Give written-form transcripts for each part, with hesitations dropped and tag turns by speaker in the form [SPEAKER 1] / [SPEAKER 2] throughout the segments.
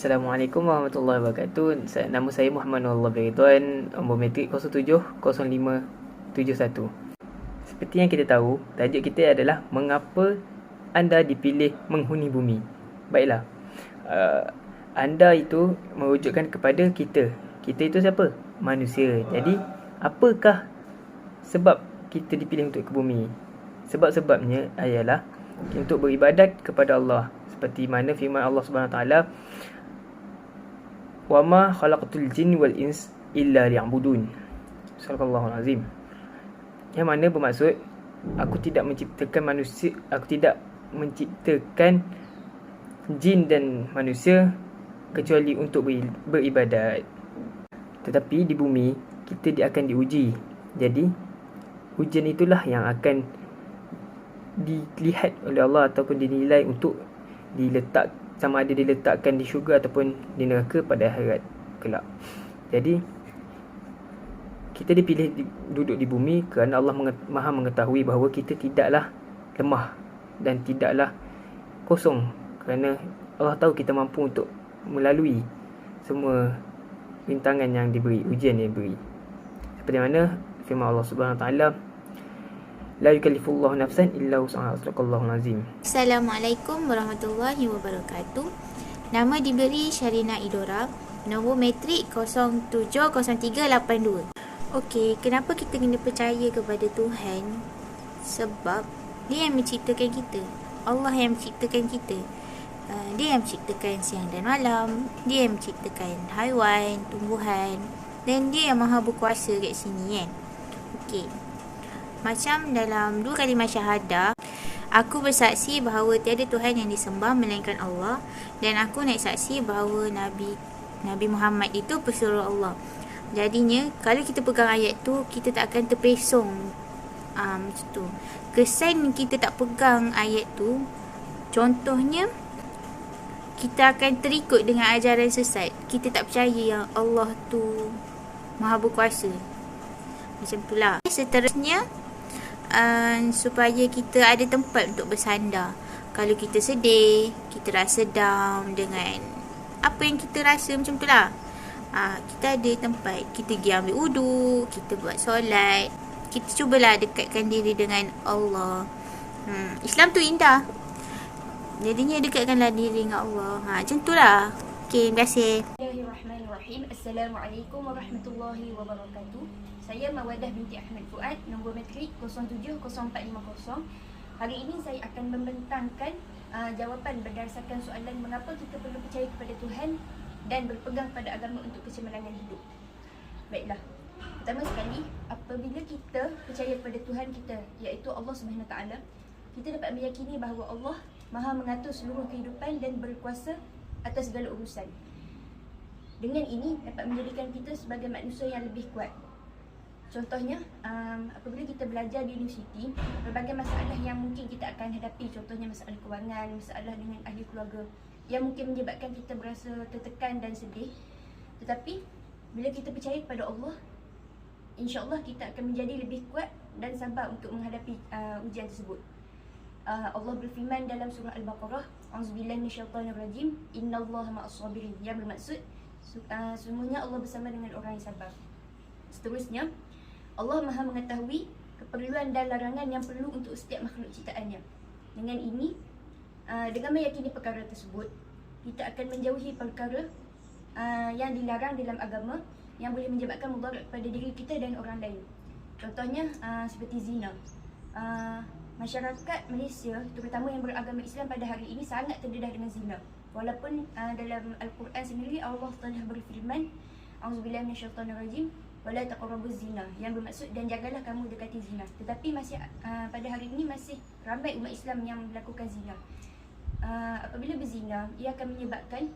[SPEAKER 1] Assalamualaikum warahmatullahi wabarakatuh. Nama saya Muhammad Nurullah Ridwan, nombor matrik 070571. Seperti yang kita tahu, tajuk kita adalah mengapa anda dipilih menghuni bumi. Baiklah, anda itu merujukkan kepada kita. Kita itu siapa? Manusia. Jadi, apakah sebab kita dipilih untuk ke bumi? Sebab-sebabnya ialah untuk beribadat kepada Allah. Seperti mana firman Allah Subhanahu Wa Taala, "Wa ma khalaqtul jinni wal ins illa liya'budun." Subhanallahul azim. Yang mana bermaksud aku tidak menciptakan jin dan manusia kecuali untuk beribadat. Tetapi di bumi kita akan diuji. Jadi ujian itulah yang akan dilihat oleh Allah ataupun dinilai untuk sama ada diletakkan di syurga ataupun di neraka pada akhirat kelak. Jadi kita dipilih duduk di bumi kerana Allah Maha mengetahui bahawa kita tidaklah lemah dan tidaklah kosong, kerana Allah tahu kita mampu untuk melalui semua rintangan yang diberi, ujian yang diberi. Seperti mana firman Allah Subhanahu Wa Taala, "La yukallifullahu nafsan illa wus'aha." Sadaqallahul azim.
[SPEAKER 2] Assalamualaikum warahmatullahi wabarakatuh. Nama diberi Syarina Idora, nombor matrik 070382. Okey, kenapa kita kena percaya kepada Tuhan? Sebab Dia yang menciptakan kita. Allah yang menciptakan kita. Dia yang menciptakan siang dan malam. Dia yang menciptakan haiwan, tumbuhan, dan Dia yang maha berkuasa kat sini kan. Okey. Macam dalam 2 kalimah syahadah, aku bersaksi bahawa tiada Tuhan yang disembah melainkan Allah, dan aku nak saksi bahawa Nabi Muhammad itu pesuruh Allah. Jadinya kalau kita pegang ayat tu, kita tak akan terpesong. Macam tu. Kesan kita tak pegang ayat tu, contohnya kita akan terikut dengan ajaran sesat. Kita tak percaya yang Allah tu maha berkuasa. Macam tu lah. Seterusnya, supaya kita ada tempat untuk bersandar. Kalau kita sedih, kita rasa down dengan apa yang kita rasa, macam tu lah. Kita ada tempat. Kita pergi ambil wudu, kita buat solat, kita cubalah dekatkan diri dengan Allah. Islam tu indah, jadinya dekatkanlah diri dengan Allah. Macam tu lah. Okay, terima kasih.
[SPEAKER 3] Bismillahirrahmanirrahim. Assalamualaikum warahmatullahi wabarakatuh. Saya Mawadah binti Ahmad Fuad, nombor matrik 070450. Hari ini saya akan membentangkan jawapan berdasarkan soalan mengapa kita perlu percaya kepada Tuhan dan berpegang pada agama untuk kecemerlangan hidup. Baiklah. Pertama sekali, apabila kita percaya kepada Tuhan kita, iaitu Allah Subhanahu Wa Taala, kita dapat meyakini bahawa Allah Maha mengatur seluruh kehidupan dan berkuasa atas segala urusan. Dengan ini dapat menjadikan kita sebagai manusia yang lebih kuat. Contohnya, apabila kita belajar di universiti, berbagai masalah yang mungkin kita akan hadapi, contohnya masalah kewangan, masalah dengan ahli keluarga, yang mungkin menyebabkan kita berasa tertekan dan sedih. Tetapi bila kita percaya kepada Allah, insya-Allah kita akan menjadi lebih kuat dan sabar untuk menghadapi ujian tersebut. Allah berfirman dalam surah Al-Baqarah, "A'udzubillahi minasyaitonirrajim, innallaha ma'as-sabirin." Yang bermaksud semuanya Allah bersama dengan orang yang sabar. Seterusnya, Allah Maha mengetahui keperluan dan larangan yang perlu untuk setiap makhluk ciptaannya. Dengan ini, dengan meyakini perkara tersebut, kita akan menjauhi perkara yang dilarang dalam agama yang boleh menyebabkan mudarat kepada diri kita dan orang lain. Contohnya seperti zina. Masyarakat Malaysia, terutama yang beragama Islam pada hari ini, sangat terdedah dengan zina. Walaupun dalam Al-Quran sendiri Allah telah berfirman, "A'udzubillahi minasyaitonirrajim, wala taqrabuz zina," yang bermaksud dan janganlah kamu dekati zina. Tetapi masih pada hari ini masih ramai umat Islam yang melakukan zina. Apabila berzina, ia akan menyebabkan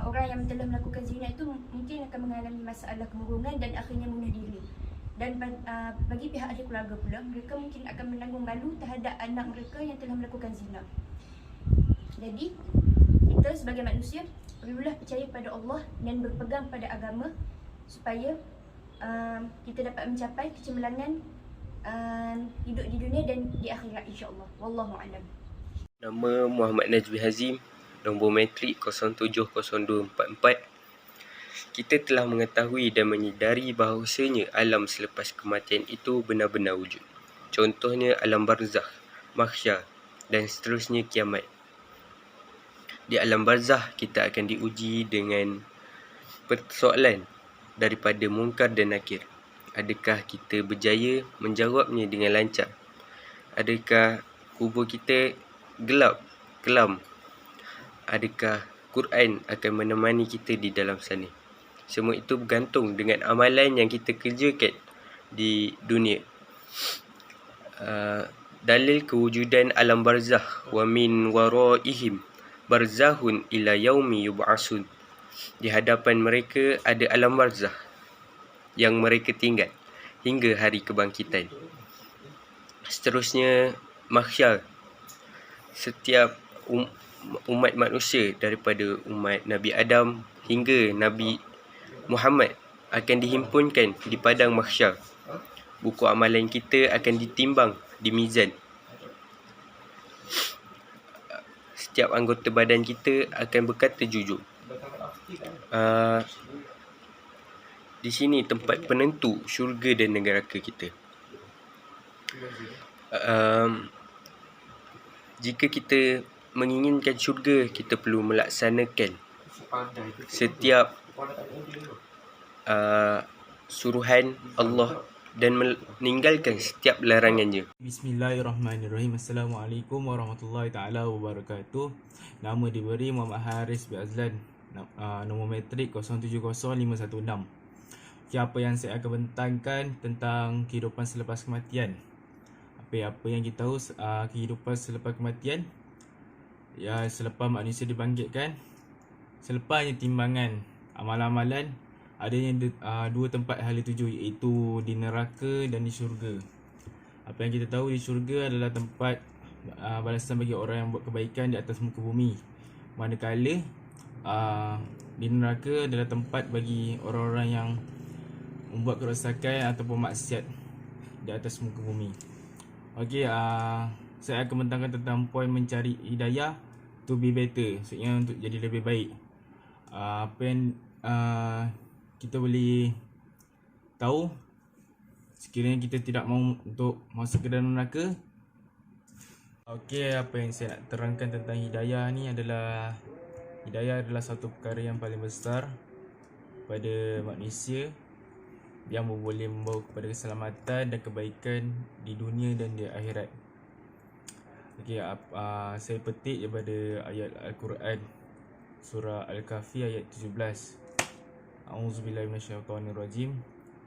[SPEAKER 3] orang yang telah melakukan zina itu mungkin akan mengalami masalah kemurungan dan akhirnya bunuh diri. Dan bagi pihak ahli keluarga pula, mereka mungkin akan menanggung malu terhadap anak mereka yang telah melakukan zina. Jadi, kita sebagai manusia perlulah percaya pada Allah dan berpegang pada agama supaya kita dapat mencapai kecemerlangan hidup di dunia dan di akhirat, insya-Allah. Wallahu a'lam.
[SPEAKER 4] Nama Muhammad Najmi Hazim, nombor metrik 070244, kita telah mengetahui dan menyedari bahawasanya alam selepas kematian itu benar-benar wujud. Contohnya alam barzakh, mahsyar dan seterusnya kiamat. Di alam barzakh kita akan diuji dengan persoalan daripada munkar dan nakir. Adakah kita berjaya menjawabnya dengan lancar? Adakah kubur kita gelap, kelam? Adakah Quran akan menemani kita di dalam sana? Semua itu bergantung dengan amalan yang kita kerjakan di dunia. Dalil kewujudan alam barzakh, wa min waraihim barzahun ila yaumi yub'asun. Di hadapan mereka ada alam barzakh yang mereka tinggal hingga hari kebangkitan. Seterusnya mahsyar. Setiap umat manusia daripada umat Nabi Adam hingga Nabi Muhammad akan dihimpunkan di padang mahsyar. Buku amalan kita akan ditimbang di mizan. Setiap anggota badan kita akan berkata jujur. Di sini tempat penentu syurga dan neraka kita. Jika kita menginginkan syurga, kita perlu melaksanakan setiap suruhan Allah dan meninggalkan setiap larangannya.
[SPEAKER 5] Bismillahirrahmanirrahim. Assalamualaikum warahmatullahi taala wabarakatuh. Nama diberi Muhammad Haris bin Azlan. Nombor metrik 070516. Apa yang saya akan bentangkan tentang kehidupan selepas kematian. Apa yang kita tahu kehidupan selepas kematian, ya, selepas manusia dibangkitkan, selepasnya timbangan amalan-amalan, adanya dua tempat hala tuju, iaitu di neraka dan di syurga. Apa yang kita tahu, di syurga adalah tempat balasan bagi orang yang buat kebaikan di atas muka bumi, manakala di neraka adalah tempat bagi orang-orang yang membuat kerosakan ataupun maksiat di atas muka bumi. Okey, saya akan bentangkan tentang poin mencari hidayah to be better, maksudnya untuk jadi lebih baik. Apa yang kita boleh tahu sekiranya kita tidak mahu untuk masuk ke dalam neraka. Okey, apa yang saya nak terangkan tentang hidayah ni adalah, hidayah adalah satu perkara yang paling besar pada manusia yang boleh membawa kepada keselamatan dan kebaikan di dunia dan di akhirat. Okey, saya petik daripada ayat Al-Quran surah Al-Kahfi ayat 17. A'udzubillahi minasyaitonirrajim.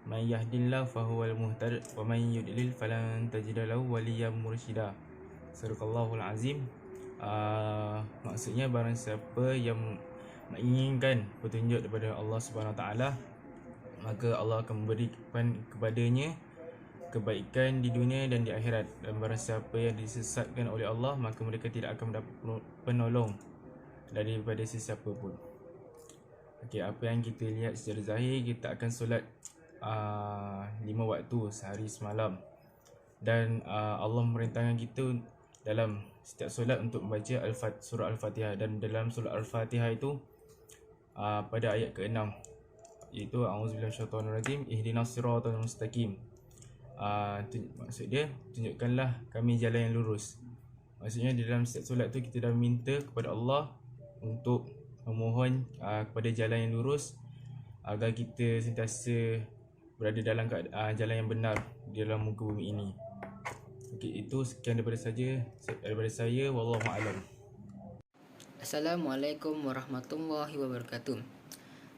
[SPEAKER 5] Man yahdillahu fahuwal muhtad wa man yudlil falan tajida lahu waliyyan mursyida. Sadaqallahul azim. Maksudnya barang siapa yang menginginkan petunjuk daripada Allah Subhanahu Wa Taala, maka Allah akan memberikan kepadanya kebaikan di dunia dan di akhirat. Dan barang siapa yang disesatkan oleh Allah, maka mereka tidak akan mendapat penolong daripada sesiapa pun. Okey, apa yang kita lihat secara zahir, kita akan solat 5 waktu sehari semalam. Dan Allah memerintahkan kita dalam setiap solat untuk membaca surah Al-Fatihah. Dan dalam surah Al-Fatihah itu pada ayat ke-6, iaitu a'udzubillahi minasyaitonirrajim, ihdinas siratal mustaqim. Maksud dia, tunjukkanlah kami jalan yang lurus. Maksudnya di dalam setiap solat tu kita dah minta kepada Allah untuk memohon kepada jalan yang lurus, agar kita sentiasa berada dalam jalan yang benar di dalam muka bumi ini. Okey, itu sekian daripada saya. Wallahu a'lam.
[SPEAKER 6] Assalamualaikum warahmatullahi wabarakatuh.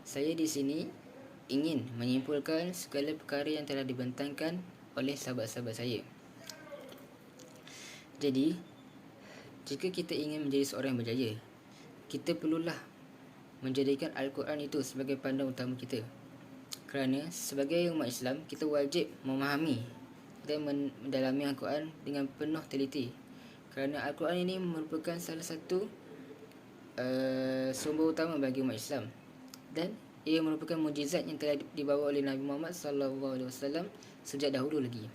[SPEAKER 6] Saya di sini ingin menyimpulkan segala perkara yang telah dibentangkan oleh sahabat-sahabat saya. Jadi, jika kita ingin menjadi seorang yang berjaya, kita perlulah menjadikan Al-Quran itu sebagai panduan utama kita. Kerana sebagai umat Islam, kita wajib memahami dan mendalami Al-Quran dengan penuh teliti. Kerana Al-Quran ini merupakan salah satu sumber utama bagi umat Islam, dan ia merupakan mukjizat yang telah dibawa oleh Nabi Muhammad SAW sejak dahulu lagi.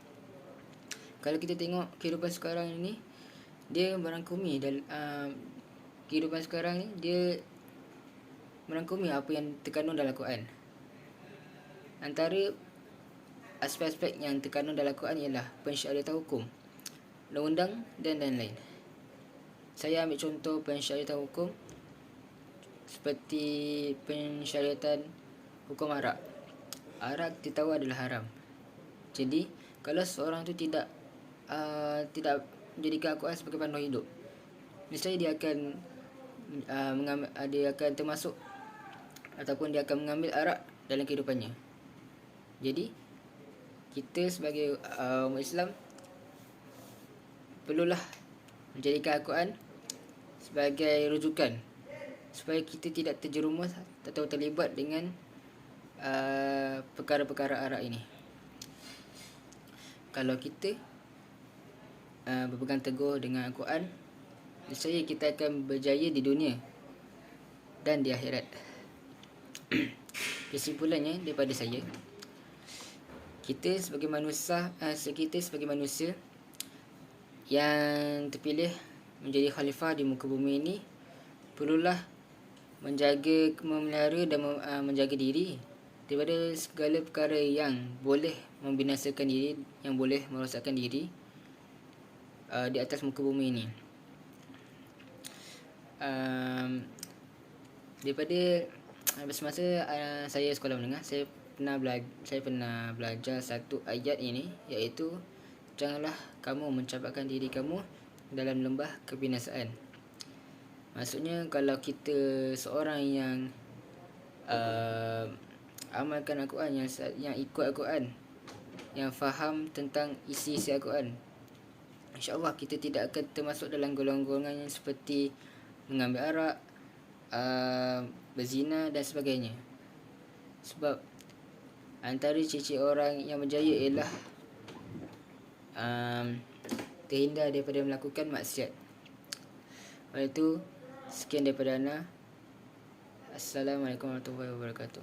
[SPEAKER 6] Kalau kita tengok kehidupan sekarang ini, dia merangkumi kehidupan sekarang ni dia merangkumi apa yang terkandung dalam Quran. Antara aspek-aspek yang terkandung dalam Quran ialah pensyariatan hukum, undang-undang dan lain-lain. Saya ambil contoh pensyariatan hukum seperti pensyariatan hukum arak. Arak kita tahu adalah haram. Jadi kalau seorang tu tidak menjadikan Al-Quran sebagai panduan hidup, nescaya dia akan termasuk ataupun dia akan mengambil arak dalam kehidupannya. Jadi kita sebagai umat Islam perlulah menjadikan Al-Quran sebagai rujukan supaya kita tidak terjerumus atau terlibat dengan perkara-perkara arak ini. Kalau kita berpegang teguh dengan Al-Quran, nescaya kita akan berjaya di dunia dan di akhirat. Kesimpulannya daripada saya, kita sebagai manusia yang terpilih menjadi khalifah di muka bumi ini perlulah memelihara dan menjaga diri daripada segala perkara yang boleh membinasakan diri, yang boleh merosakkan diri di atas muka bumi ini. Daripada semasa saya sekolah menengah, saya pernah belajar satu ayat ini, iaitu janganlah kamu mencampakkan diri kamu dalam lembah kebinasaan. Maksudnya kalau kita seorang yang amalkan Al-Quran, yang ikut Al-Quran, yang faham tentang isi Al-Quran, InsyaAllah kita tidak akan termasuk dalam golongan-golongan yang seperti mengambil arak, berzina dan sebagainya. Sebab antara ciri-ciri orang yang berjaya ialah terhindar daripada melakukan maksiat. Oleh itu, sekian daripada Ana. Assalamualaikum warahmatullahi wabarakatuh.